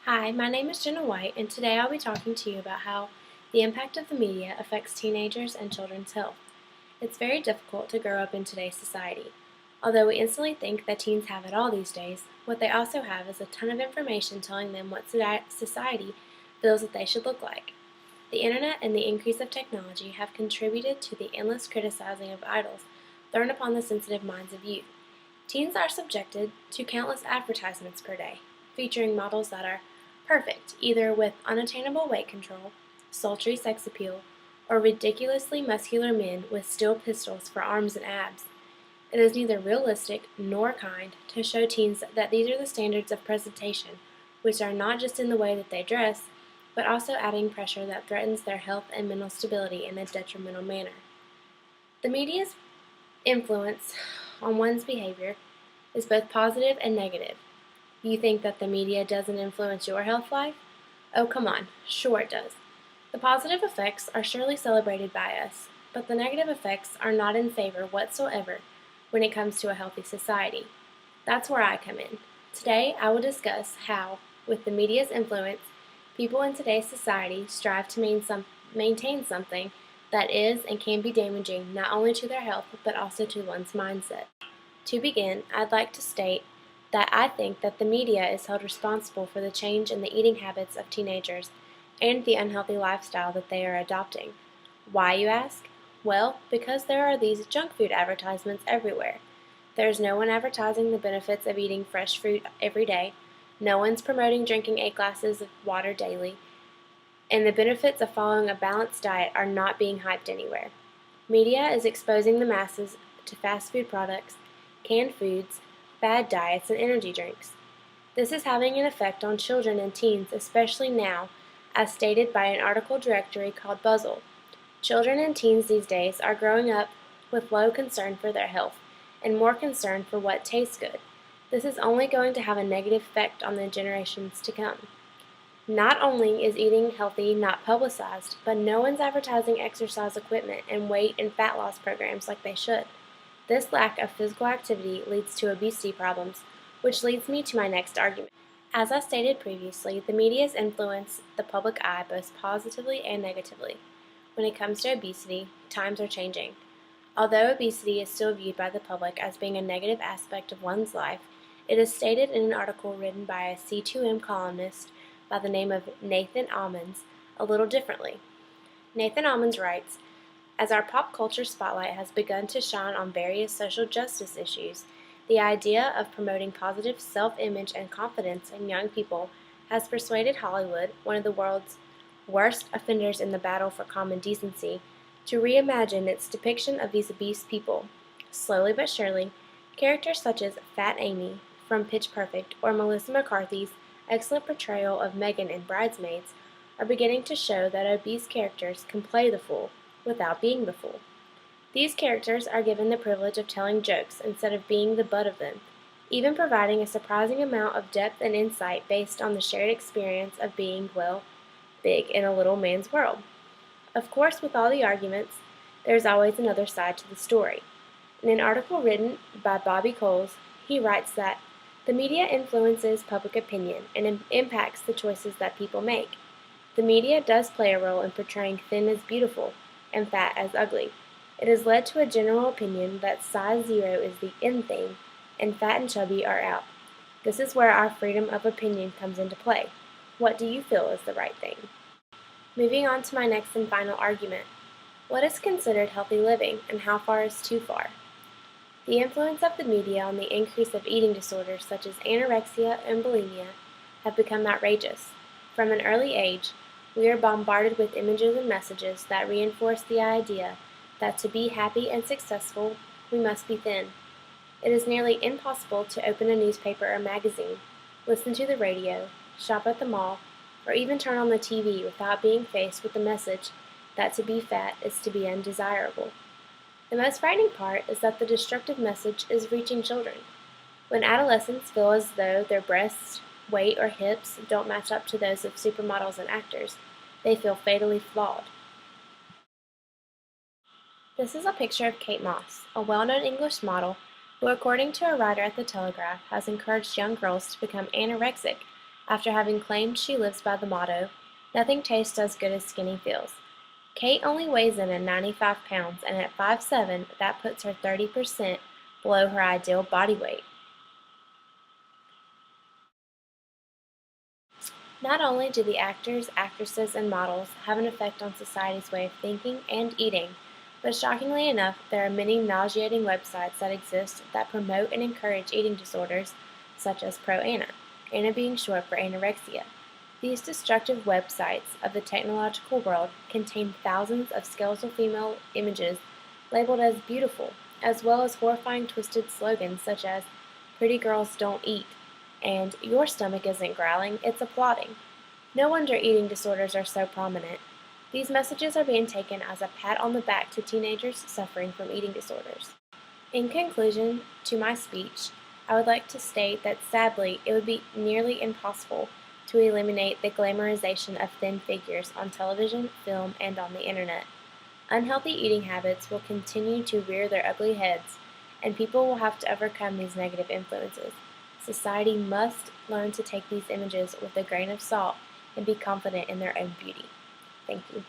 Hi, my name is Jenna White, and today I'll be talking to you about how the impact of the media affects teenagers and children's health. It's very difficult to grow up in today's society. Although we instantly think that teens have it all these days, what they also have is a ton of information telling them what society feels that they should look like. The internet and the increase of technology have contributed to the endless criticizing of idols thrown upon the sensitive minds of youth. Teens are subjected to countless advertisements per day, featuring models that are perfect, either with unattainable weight control, sultry sex appeal, or ridiculously muscular men with steel pistols for arms and abs. It is neither realistic nor kind to show teens that these are the standards of presentation, which are not just in the way that they dress, but also adding pressure that threatens their health and mental stability in a detrimental manner. The media's influence on one's behavior is both positive and negative. You think that the media doesn't influence your health life? Oh, come on, sure it does. The positive effects are surely celebrated by us, but the negative effects are not in favor whatsoever when it comes to a healthy society. That's where I come in. Today, I will discuss how, with the media's influence, people in today's society strive to maintain something that is and can be damaging not only to their health but also to one's mindset. To begin, I'd like to state that I think that the media is held responsible for the change in the eating habits of teenagers and the unhealthy lifestyle that they are adopting. Why, you ask? Well, because there are these junk food advertisements everywhere. There's no one advertising the benefits of eating fresh fruit every day, no one's promoting drinking 8 glasses of water daily, and the benefits of following a balanced diet are not being hyped anywhere. Media is exposing the masses to fast food products, canned foods, bad diets, and energy drinks. This is having an effect on children and teens, especially now, as stated by an article directory called Buzzle. Children and teens these days are growing up with low concern for their health and more concern for what tastes good. This is only going to have a negative effect on the generations to come. Not only is eating healthy not publicized, but no one's advertising exercise equipment and weight and fat loss programs like they should. This lack of physical activity leads to obesity problems, which leads me to my next argument. As I stated previously, the media's influence the public eye both positively and negatively. When it comes to obesity, times are changing. Although obesity is still viewed by the public as being a negative aspect of one's life, it is stated in an article written by a C2M columnist by the name of Nathan Almonds a little differently. Nathan Almonds writes, as our pop culture spotlight has begun to shine on various social justice issues, the idea of promoting positive self-image and confidence in young people has persuaded Hollywood, one of the world's worst offenders in the battle for common decency, to reimagine its depiction of these obese people. Slowly but surely, characters such as Fat Amy from Pitch Perfect or Melissa McCarthy's excellent portrayal of Megan in Bridesmaids are beginning to show that obese characters can play the fool without being the fool. These characters are given the privilege of telling jokes instead of being the butt of them, even providing a surprising amount of depth and insight based on the shared experience of being, well, big in a little man's world. Of course, with all the arguments, there's always another side to the story. In an article written by Bobby Coles, he writes that the media influences public opinion and impacts the choices that people make. The media does play a role in portraying thin as beautiful and fat as ugly. It has led to a general opinion that size 0 is the in thing and fat and chubby are out. This is where our freedom of opinion comes into play. What do you feel is the right thing? Moving on to my next and final argument. What is considered healthy living and how far is too far? The influence of the media on the increase of eating disorders such as anorexia and bulimia have become outrageous. From an early age, we are bombarded with images and messages that reinforce the idea that to be happy and successful, we must be thin. It is nearly impossible to open a newspaper or magazine, listen to the radio, shop at the mall, or even turn on the TV without being faced with the message that to be fat is to be undesirable. The most frightening part is that the destructive message is reaching children. When adolescents feel as though their breasts, weight, or hips don't match up to those of supermodels and actors, they feel fatally flawed. This is a picture of Kate Moss, a well-known English model who, according to a writer at The Telegraph, has encouraged young girls to become anorexic after having claimed she lives by the motto, "Nothing tastes as good as skinny feels." Kate only weighs in at 95 pounds, and at 5'7", that puts her 30% below her ideal body weight. Not only do the actors, actresses, and models have an effect on society's way of thinking and eating, but shockingly enough, there are many nauseating websites that exist that promote and encourage eating disorders, such as Pro-Ana, Ana being short for anorexia. These destructive websites of the technological world contain thousands of skeletal female images labeled as beautiful, as well as horrifying twisted slogans such as "Pretty girls don't eat" and "Your stomach isn't growling, it's applauding." No wonder eating disorders are so prominent. These messages are being taken as a pat on the back to teenagers suffering from eating disorders. In conclusion to my speech, I would like to state that sadly it would be nearly impossible to eliminate the glamorization of thin figures on television, film, and on the internet. Unhealthy eating habits will continue to rear their ugly heads, and people will have to overcome these negative influences. Society must learn to take these images with a grain of salt and be confident in their own beauty. Thank you.